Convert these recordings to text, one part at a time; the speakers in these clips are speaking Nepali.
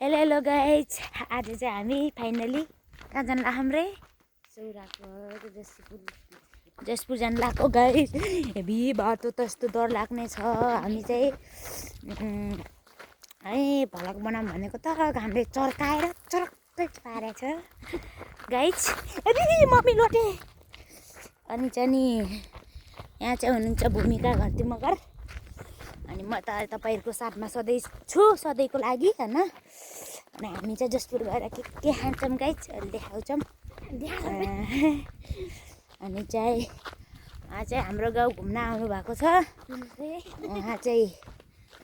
हेलो हेलो गाइज, आज चाहिँ हामी फाइनली कहाँ जानु लाग्यो हाम्रै सौराको जसपुर जानु लाग्यो गाइज। हेभी बाटो त यस्तो डर लाग्ने छ। हामी चाहिँ है भ्लग बनाऊँ भनेको त घामले चर्काएर चर्कै पारेछ गाइज। हेभी मम्मी लोटे। अनि चाहिँ नि यहाँ चाहिँ हुनुहुन्छ भूमिका घरती मगर। अनि म त तपाईँहरूको साथमा सधैँ छु, सधैँको लागि होइन। अनि हामी चाहिँ जसपुर गएर के खान्छौँ गाइज अहिले देखाउँछौँ। अनि चाहिँ उहाँ चाहिँ हाम्रो गाउँ घुम्न आउनु भएको छ। उहाँ चाहिँ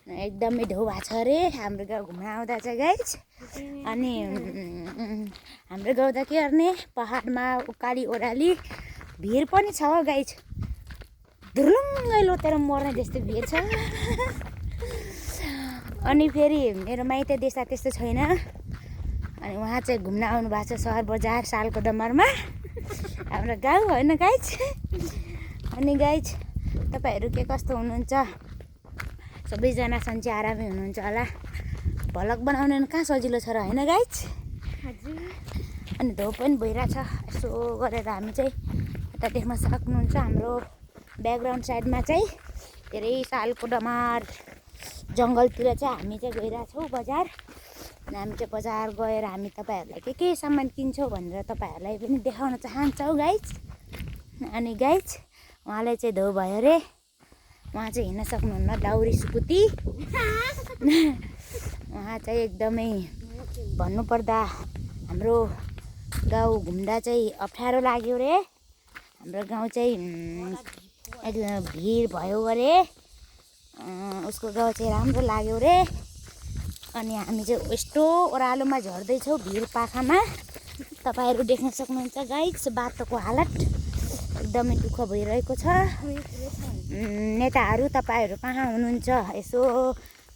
एकदमै ढौ भएको छ अरे हाम्रो गाउँ घुम्न आउँदा चाहिँ गाइज। अनि हाम्रो गाउँ त के गर्ने, पहाडमा उकाली ओह्राली भिर पनि छ गाइज। धुर्लुङ्गै लोतेर मर्ने जस्तो भिड छ। अनि फेरि मेरो माइत देश त्यस्तो छैन। अनि उहाँ चाहिँ घुम्न आउनु भएको छ सहर बजार सालको दमरमा हाम्रो गाउँ होइन गाइज। अनि गाइज तपाईँहरू के कस्तो हुनुहुन्छ? सबैजना सन्चै आरामै हुनुहुन्छ होला। भ्लग बनाउनु कहाँ सजिलो छ र होइन गाइज। अनि धो पनि भइरहेछ। यसो गरेर हामी चाहिँ यता देख्न सक्नुहुन्छ हाम्रो ब्याकग्राउन्ड साइडमा चाहिँ धेरै सालको डमार जङ्गलतिर चाहिँ हामी चाहिँ गइरहेछौँ बजार। अनि हामी चाहिँ बजार गएर हामी तपाईँहरूलाई के सामान किन्छौँ भनेर तपाईँहरूलाई पनि देखाउन चाहन्छौँ गाइज। अनि गाइज उहाँलाई चाहिँ धो भयो अरे, उहाँ चाहिँ हिँड्न सक्नुहुन्न, दाउरी सुकुती। उहाँ चाहिँ एकदमै भन्नुपर्दा हाम्रो गाउँ घुम्दा चाहिँ अप्ठ्यारो लाग्यो अरे। हाम्रो गाउँ चाहिँ भिड भयो अरे, उसको गाउँ चाहिँ राम्रो लाग्यो अरे। अनि हामी चाहिँ यस्तो ओह्रालोमा झर्दैछौँ भिर पाखामा, तपाईँहरू देख्न सक्नुहुन्छ गाइज। बाटोको हालत एकदमै दुःख भइरहेको छ। नेताहरू तपाईँहरू कहाँ हुनुहुन्छ? यसो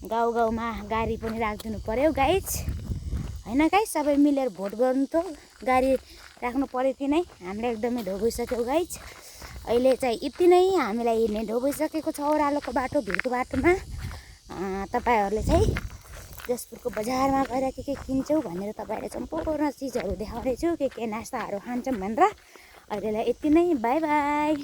गाउँ गाउँमा गाडी पनि राखिदिनु पर्यो गाइज होइन गाइज। सबै मिलेर भोट गर्नु त गाडी राख्नु पऱ्यो कि नै। हामीलाई एकदमै ढो भइसक्यो गाइज। अहिले चाहिँ यति नै हामीलाई हिँड्ने ढो भइसकेको छ ओह्रालोको बाटो भिरको बाटोमा। तपाईँहरूले चाहिँ जसपुरको बजारमा गएर के किन्छौँ भनेर तपाईँहरूले सम्पूर्ण चिजहरू देखाउँदैछु, के नास्ताहरू खान्छौँ भनेर। अहिलेलाई यति नै, बाई बाई।